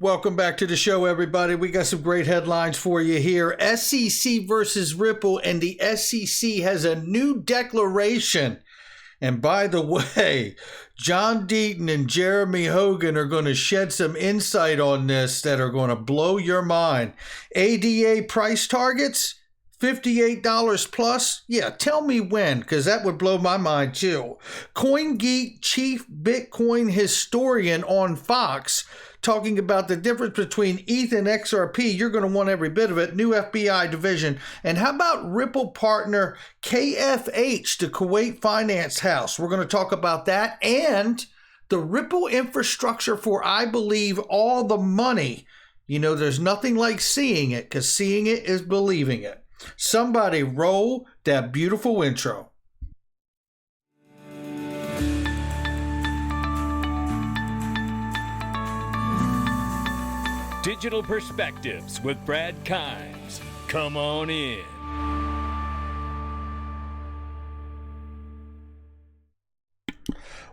Welcome back to the show, everybody. We got some great headlines for you here. SEC versus Ripple, and the SEC has a new declaration. And by the way, John Deaton and Jeremy Hogan are going to shed some insight on this that are going to blow your mind. ADA price targets, $58 plus? Yeah, tell me when, because that would blow my mind too. CoinGeek chief Bitcoin historian on Fox talking about the difference between ETH and XRP. You're going to want every bit of it. New FBI division. And how about Ripple partner KFH, the Kuwait finance house? We're going to talk about that and the Ripple infrastructure for, I believe, all the money. You know, there's nothing like seeing it, because seeing it is believing it. Somebody roll that beautiful intro. Digital Perspectives with Brad Kimes. Come on in.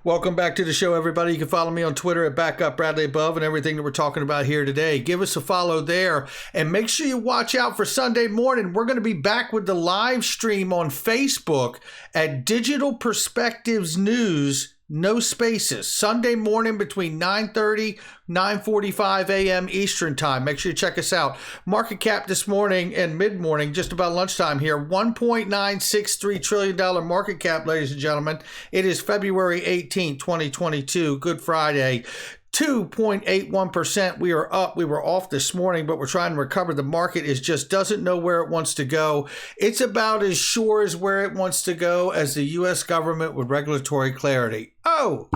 Welcome back to the show, everybody. You can follow me on Twitter at BackupBradleyAbove and everything that we're talking about here today. Give us a follow there and make sure you watch out for Sunday morning. We're going to be back with the live stream on Facebook at Digital Perspectives News. No spaces. Sunday morning between 9:30, 9:45 a.m. Eastern time. Make sure you check us out. Market cap this morning and mid-morning, just about lunchtime here, $1.963 trillion market cap, ladies and gentlemen. It is February 18, 2022. Good Friday. 2.81%. We are up. We were off this morning, but we're trying to recover. The market just doesn't know where it wants to go. It's about as sure as where it wants to go as the U.S. government with regulatory clarity. Oh,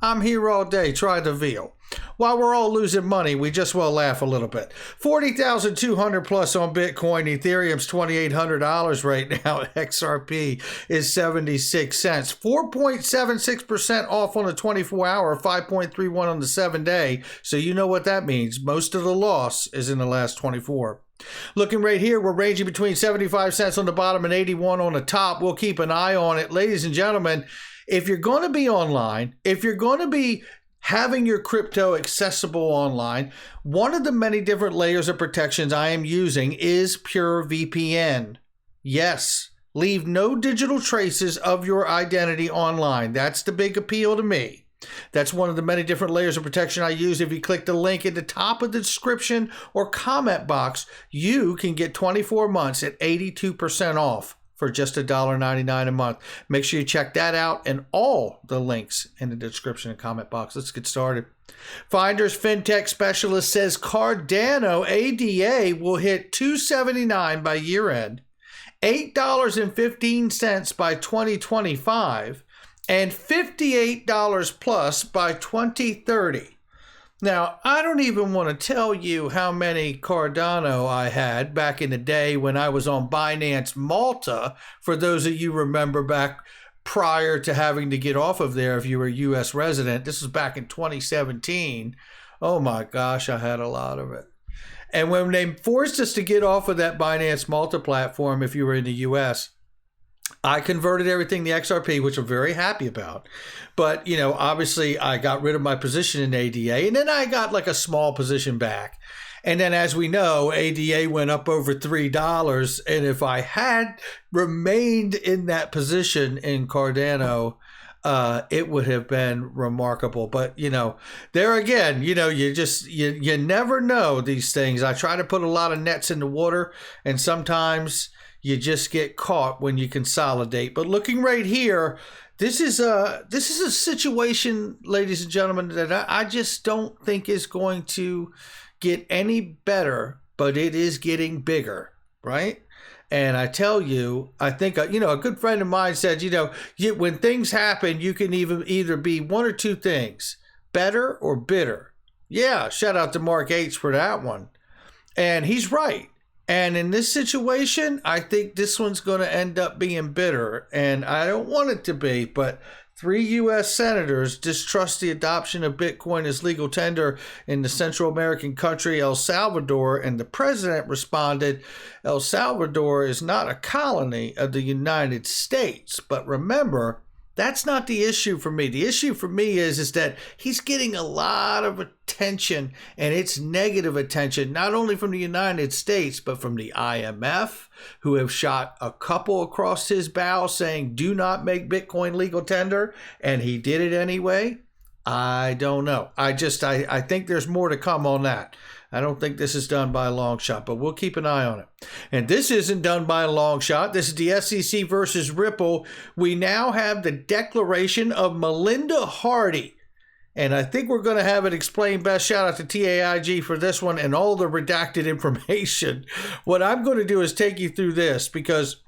I'm here all day. Try the veal. While we're all losing money, we just will laugh a little bit. 40,200 plus on Bitcoin. Ethereum's $2,800 right now. XRP is 76 cents. 4.76% off on the 24-hour, 5.31 on the 7-day. So you know what that means. Most of the loss is in the last 24. Looking right here, we're ranging between 75 cents on the bottom and 81 on the top. We'll keep an eye on it. Ladies and gentlemen, if you're going to be online, if you're going to be having your crypto accessible online, one of the many different layers of protections I am using is Pure VPN. Yes, leave no digital traces of your identity online. That's the big appeal to me. That's one of the many different layers of protection I use. If you click the link at the top of the description or comment box, you can get 24 months at 82% off for just $1.99 a month. Make sure you check that out and all the links in the description and comment box. Let's get started. Finders FinTech Specialist says Cardano ADA will hit $2.79 by year end, $8.15 by 2025, and $58 plus by 2030. Now, I don't even want to tell you how many Cardano I had back in the day when I was on Binance Malta. For those of you remember back prior to having to get off of there if you were a U.S. resident. This was back in 2017. Oh my gosh, I had a lot of it. And when they forced us to get off of that Binance Malta platform if you were in the U.S., I converted everything to XRP, which I'm very happy about. But, you know, obviously I got rid of my position in ADA, and then I got like a small position back. And then, as we know, ADA went up over $3. And if I had remained in that position in Cardano, it would have been remarkable. But, you know, there again, you know, you never know these things. I try to put a lot of nets in the water, and sometimes you just get caught when you consolidate. But looking right here, this is a situation, ladies and gentlemen, that I just don't think is going to get any better, but it is getting bigger, right? And I tell you, I think, you know, a good friend of mine said, you know, when things happen, you can either be one or two things, better or bitter. Yeah, shout out to Mark H for that one. And he's right. And in this situation, I think this one's going to end up being bitter. And I don't want it to be, but 3 U.S. senators distrust the adoption of Bitcoin as legal tender in the Central American country, El Salvador. And the president responded, El Salvador is not a colony of the United States. But remember, That's not the issue for me. The issue for me is that he's getting a lot of attention, and it's negative attention, not only from the United States, but from the IMF, who have shot a couple across his bow saying, do not make Bitcoin legal tender, and he did it anyway. I don't know. I think there's more to come on that. I don't think this is done by a long shot, but we'll keep an eye on it. And this isn't done by a long shot. This is the SEC versus Ripple. We now have the declaration of Melinda Hardy. And I think we're going to have it explained best. Shout out to TAIG for this one and all the redacted information. What I'm going to do is take you through this because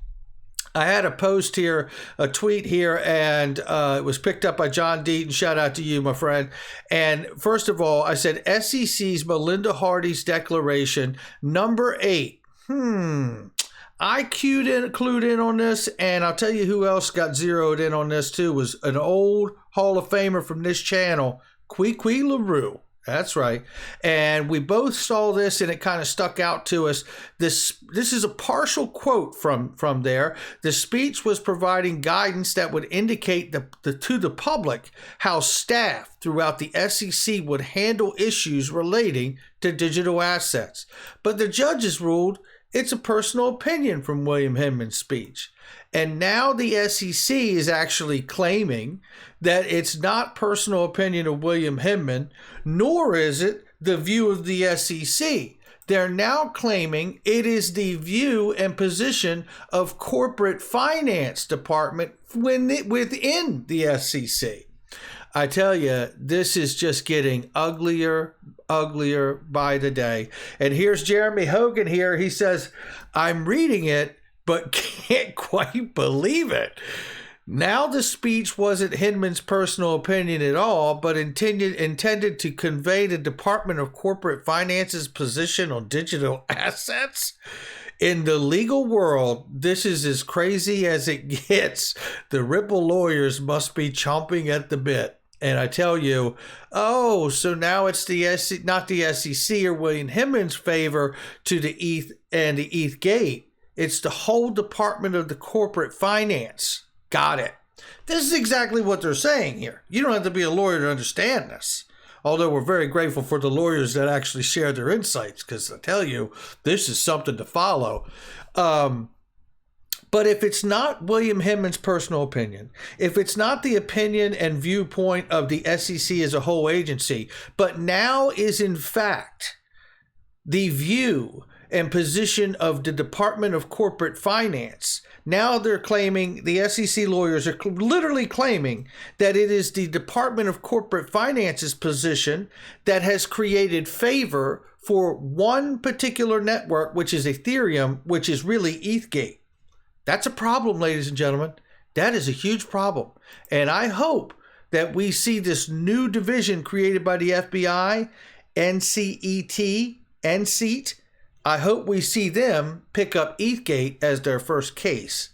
I had a post here, a tweet here, and it was picked up by John Deaton. Shout out to you, my friend. And first of all, I said SEC's Melinda Hardy's declaration, number 8. I clued in on this, and I'll tell you who else got zeroed in on this too, was an old Hall of Famer from this channel, Kwee LaRue. That's right. And we both saw this and it kind of stuck out to us. This is a partial quote from there. The speech was providing guidance that would indicate to the public how staff throughout the SEC would handle issues relating to digital assets. But the judges ruled it's a personal opinion from William Hinman's speech. And now the SEC is actually claiming that it's not personal opinion of William Hinman, nor is it the view of the SEC. They're now claiming it is the view and position of corporate finance department within the SEC. I tell you, this is just getting uglier by the day. And here's Jeremy Hogan here. He says, I'm reading it, but can't quite believe it. Now the speech wasn't Hinman's personal opinion at all, but intended to convey the Department of Corporate Finance's position on digital assets. In the legal world, this is as crazy as it gets. The Ripple lawyers must be chomping at the bit. And I tell you, so now it's not the SEC or William Hinman's favor to the ETH and the ETH gate. It's the whole Department of the Corporate Finance. Got it. This is exactly what they're saying here. You don't have to be a lawyer to understand this. Although we're very grateful for the lawyers that actually share their insights, because I tell you, this is something to follow. But if it's not William Hinman's personal opinion, if it's not the opinion and viewpoint of the SEC as a whole agency, but now is in fact the view and position of the Department of Corporate Finance, now they're claiming, the SEC lawyers are literally claiming that it is the Department of Corporate Finance's position that has created favor for one particular network, which is Ethereum, which is really ETHgate. That's a problem, ladies and gentlemen. That is a huge problem. And I hope that we see this new division created by the FBI, NCET, I hope we see them pick up ETHgate as their first case.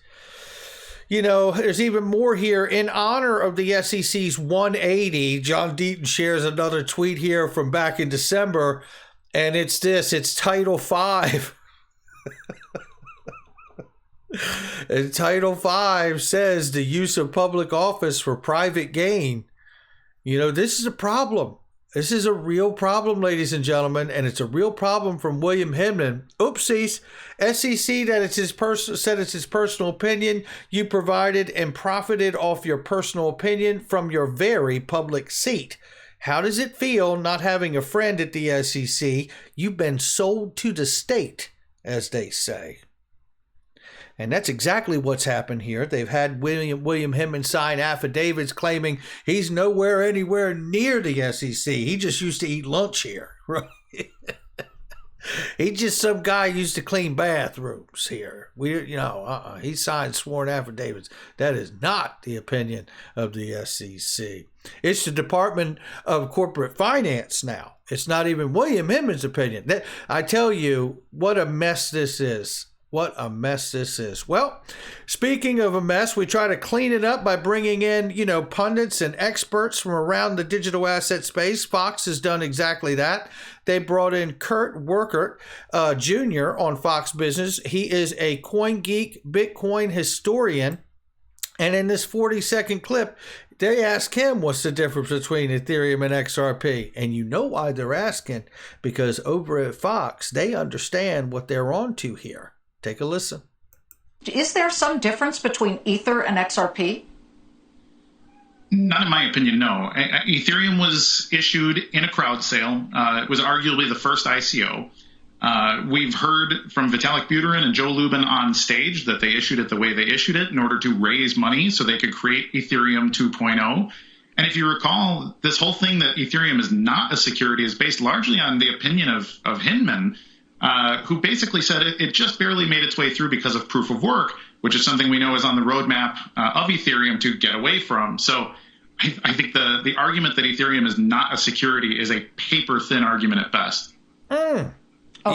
You know, there's even more here. In honor of the SEC's 180, John Deaton shares another tweet here from back in December, and it's this. It's Title V. And Title V says the use of public office for private gain. You know, this is a problem. This is a real problem, ladies and gentlemen, and it's a real problem from William Hinman. Oopsies. SEC that said it's his personal opinion. You provided and profited off your personal opinion from your very public seat. How does it feel not having a friend at the SEC? You've been sold to the state, as they say. And that's exactly what's happened here. They've had William Hinman sign affidavits claiming he's anywhere near the SEC. He just used to eat lunch here. Right? He's just some guy who used to clean bathrooms here. He signed sworn affidavits. That is not the opinion of the SEC. It's the Department of Corporate Finance now. It's not even William Hinman's opinion. I tell you, what a mess this is. What a mess this is. Well, speaking of a mess, we try to clean it up by bringing in, pundits and experts from around the digital asset space. Fox has done exactly that. They brought in Kurt Werkert Jr. on Fox Business. He is a CoinGeek Bitcoin historian. And in this 40-second clip, they ask him what's the difference between Ethereum and XRP. And you know why they're asking, because over at Fox, they understand what they're onto here. Take a listen. Is there some difference between Ether and XRP? Not in my opinion, no. Ethereum was issued in a crowd sale. It was arguably the first ICO. We've heard from Vitalik Buterin and Joe Lubin on stage that they issued it the way they issued it in order to raise money so they could create Ethereum 2.0. And if you recall, this whole thing that Ethereum is not a security is based largely on the opinion of Hinman, who basically said it just barely made its way through because of proof of work, which is something we know is on the roadmap of Ethereum to get away from. So I think the argument that Ethereum is not a security is a paper-thin argument at best. Oh.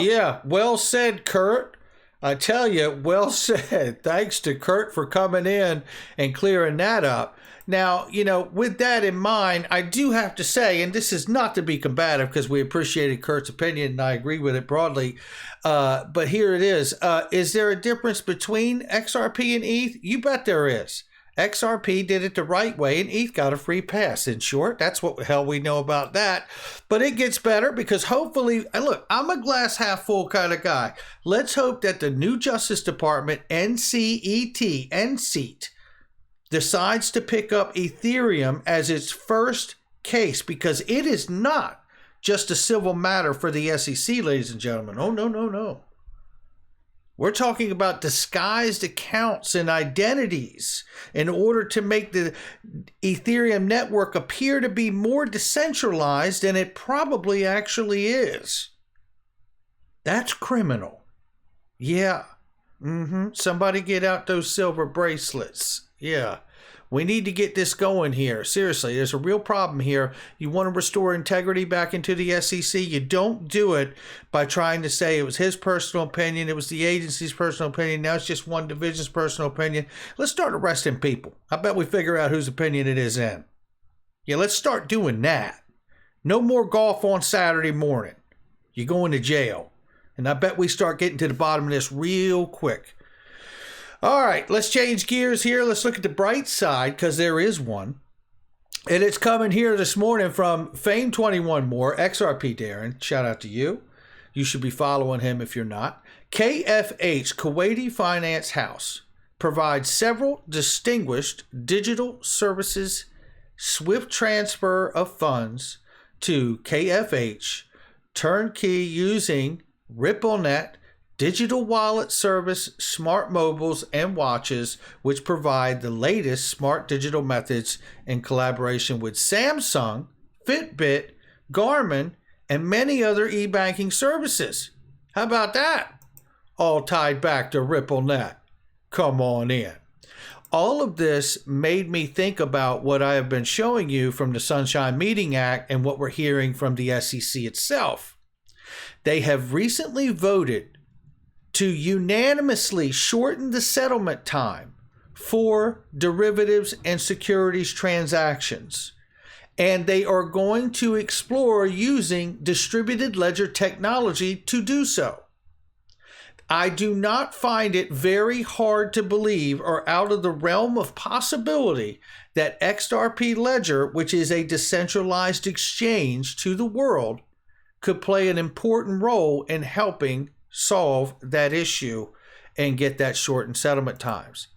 Yeah, well said, Kurt. I tell you, well said. Thanks to Kurt for coming in and clearing that up. Now, with that in mind, I do have to say, and this is not to be combative because we appreciated Kurt's opinion and I agree with it broadly, but here it is. Is there a difference between XRP and ETH? You bet there is. XRP did it the right way and ETH got a free pass. In short, that's what the hell we know about that. But it gets better because hopefully, and look, I'm a glass half full kind of guy. Let's hope that the new Justice Department, NCET, decides to pick up Ethereum as its first case, because it is not just a civil matter for the SEC, ladies and gentlemen. Oh, no. We're talking about disguised accounts and identities in order to make the Ethereum network appear to be more decentralized than it probably actually is. That's criminal. Yeah. Somebody get out those silver bracelets. Yeah. We need to get this going here. Seriously, there's a real problem here. You want to restore integrity back into the SEC. You don't do it by trying to say it was his personal opinion, it was the agency's personal opinion, now it's just one division's personal opinion. Let's start arresting people. I bet we figure out whose opinion it is in. Yeah, let's start doing that. No more golf on Saturday morning. You're going to jail. And I bet we start getting to the bottom of this real quick. All right, let's change gears here. Let's look at the bright side, because there is one. And it's coming here this morning from Fame21 More, XRP Darren. Shout out to you. You should be following him if you're not. KFH, Kuwaiti Finance House, provides several distinguished digital services, swift transfer of funds to KFH, turnkey using RippleNet, digital wallet service, smart mobiles, and watches, which provide the latest smart digital methods in collaboration with Samsung, Fitbit, Garmin, and many other e-banking services. How about that? All tied back to RippleNet. Come on in. All of this made me think about what I have been showing you from the Sunshine Meeting Act and what we're hearing from the SEC itself. They have recently voted to unanimously shorten the settlement time for derivatives and securities transactions. And they are going to explore using distributed ledger technology to do so. I do not find it very hard to believe or out of the realm of possibility that XRP Ledger, which is a decentralized exchange to the world, could play an important role in helping solve that issue and get that shortened settlement times.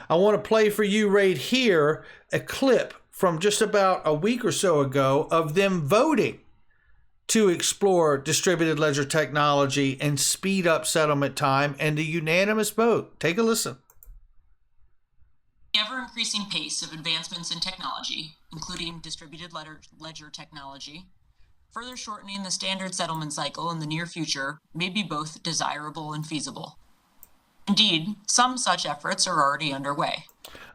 I want to play for you right here a clip from just about a week or so ago of them voting to explore distributed ledger technology and speed up settlement time, and a unanimous vote. Take a listen. The ever-increasing pace of advancements in technology, including distributed ledger technology, further shortening the standard settlement cycle in the near future may be both desirable and feasible. Indeed, some such efforts are already underway.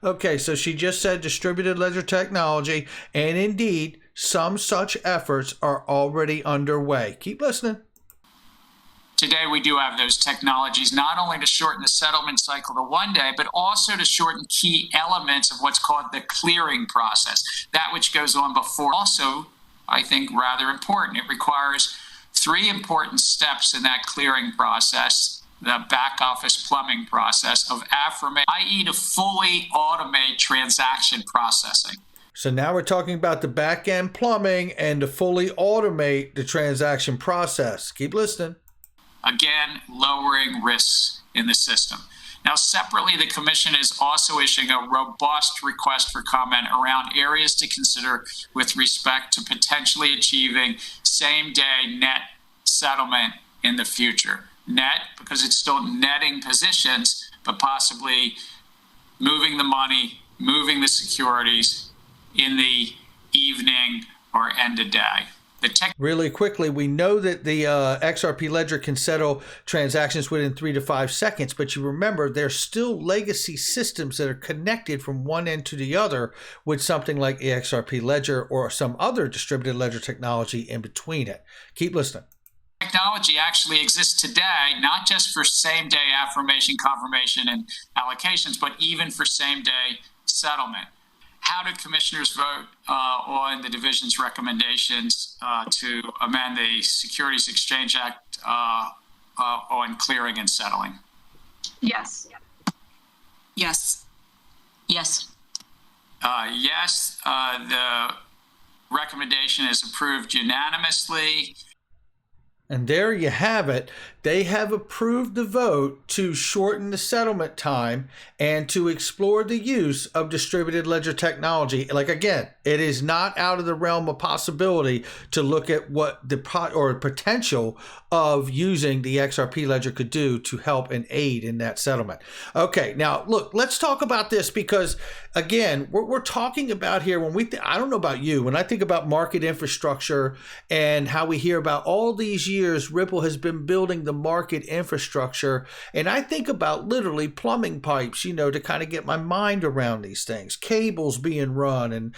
Okay, so she just said distributed ledger technology, and indeed, some such efforts are already underway. Keep listening. Today, we do have those technologies not only to shorten the settlement cycle to 1 day, but also to shorten key elements of what's called the clearing process, that which goes on before. Also, I think rather important. It requires 3 important steps in that clearing process. the back office plumbing process of affirmation, i.e. to fully automate transaction processing. So now we're talking about the back end plumbing and to fully automate the transaction process. Keep listening. Again, lowering risks in the system. Now, separately, the Commission is also issuing a robust request for comment around areas to consider with respect to potentially achieving same-day net settlement in the future. Net, because it's still netting positions, but possibly moving the money, moving the securities in the evening or end of day. Really quickly, we know that the XRP ledger can settle transactions within 3 to 5 seconds, but you remember there's still legacy systems that are connected from one end to the other with something like the XRP ledger or some other distributed ledger technology in between it. Keep listening. Technology actually exists today, not just for same-day affirmation, confirmation, and allocations, but even for same-day settlement. How do commissioners vote on the division's recommendations to amend the Securities Exchange Act on clearing and settling? Yes. Yes. Yes. Yes, the recommendation is approved unanimously. And there you have it. They have approved the vote to shorten the settlement time and to explore the use of distributed ledger technology. Like, again, it is not out of the realm of possibility to look at what the potential of using the XRP ledger could do to help and aid in that settlement. Okay, now look, let's talk about this because, again, we're talking about here when I don't know about you, when I think about market infrastructure and how we hear about all these years Ripple has been building the market infrastructure, and I think about literally plumbing pipes, to kind of get my mind around these things, cables being run, and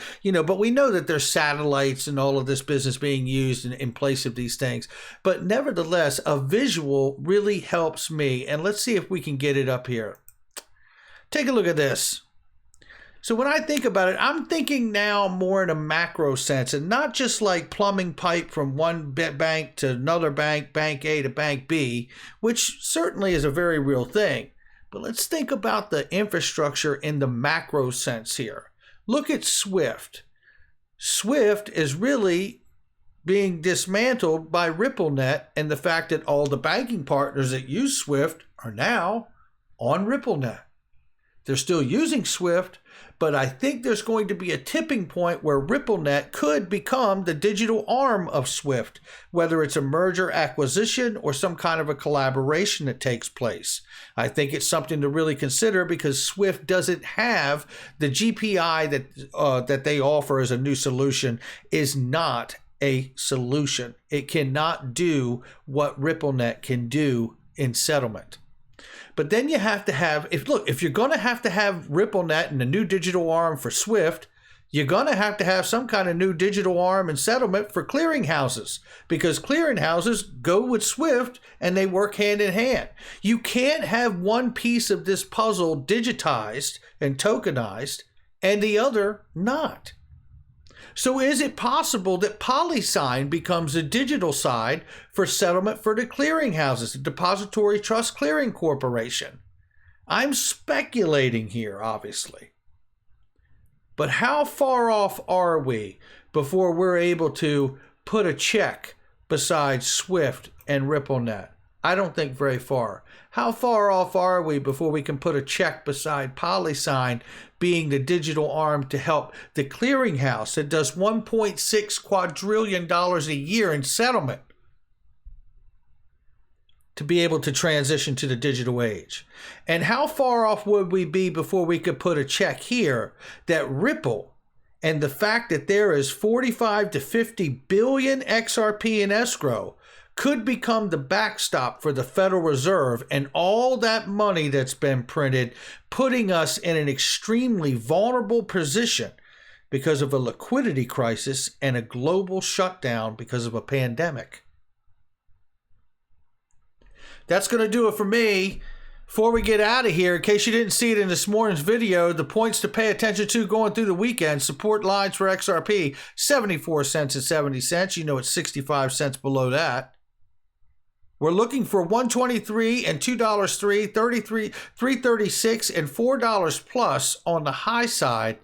but we know that there's satellites and all of this business being used in place of these things. But nevertheless, a visual really helps me, and let's see if we can get it up here. Take a look at this. So when I think about it, I'm thinking now more in a macro sense and not just like plumbing pipe from one bank to another bank, bank A to bank B, which certainly is a very real thing. But let's think about the infrastructure in the macro sense here. Look at SWIFT. SWIFT is really being dismantled by RippleNet, and the fact that all the banking partners that use SWIFT are now on RippleNet. They're still using SWIFT, but I think there's going to be a tipping point where RippleNet could become the digital arm of SWIFT, whether it's a merger acquisition or some kind of a collaboration that takes place. I think it's something to really consider because SWIFT doesn't have the GPI that they offer as a new solution is not a solution. It cannot do what RippleNet can do in settlement. But then you have to have, if you're going to have RippleNet and a new digital arm for SWIFT, you're going to have some kind of new digital arm and settlement for clearinghouses, because clearinghouses go with SWIFT and they work hand in hand. You can't have one piece of this puzzle digitized and tokenized and the other not. So is it possible that PolySign becomes a digital side for settlement for the clearinghouses, the Depository Trust Clearing Corporation? I'm speculating here, obviously. But how far off are we before we're able to put a check beside SWIFT and RippleNet? I don't think very far. How far off are we before we can put a check beside PolySign being the digital arm to help the clearinghouse that does $1.6 quadrillion a year in settlement to be able to transition to the digital age? And how far off would we be before we could put a check here that Ripple and the fact that there is 45 to 50 billion XRP in escrow could become the backstop for the Federal Reserve and all that money that's been printed, putting us in an extremely vulnerable position because of a liquidity crisis and a global shutdown because of a pandemic. That's going to do it for me. Before we get out of here, in case you didn't see it in this morning's video, the points to pay attention to going through the weekend: support lines for XRP, 74 cents and 70 cents. You know it's 65 cents below that. We're looking for $1.23 and $2.03, $3.36 and $4 plus on the high side.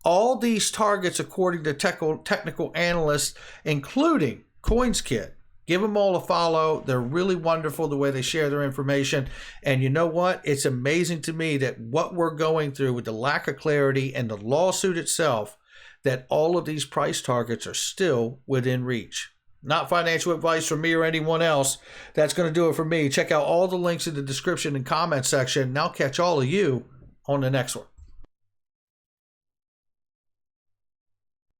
All these targets according to technical analysts, including CoinsKit. Give them all a follow. They're really wonderful the way they share their information. And you know what? It's amazing to me that what we're going through with the lack of clarity and the lawsuit itself, that all of these price targets are still within reach. Not financial advice from me or anyone else. That's going to do it for me. Check out all the links in the description and comment section, and I'll catch all of you on the next one.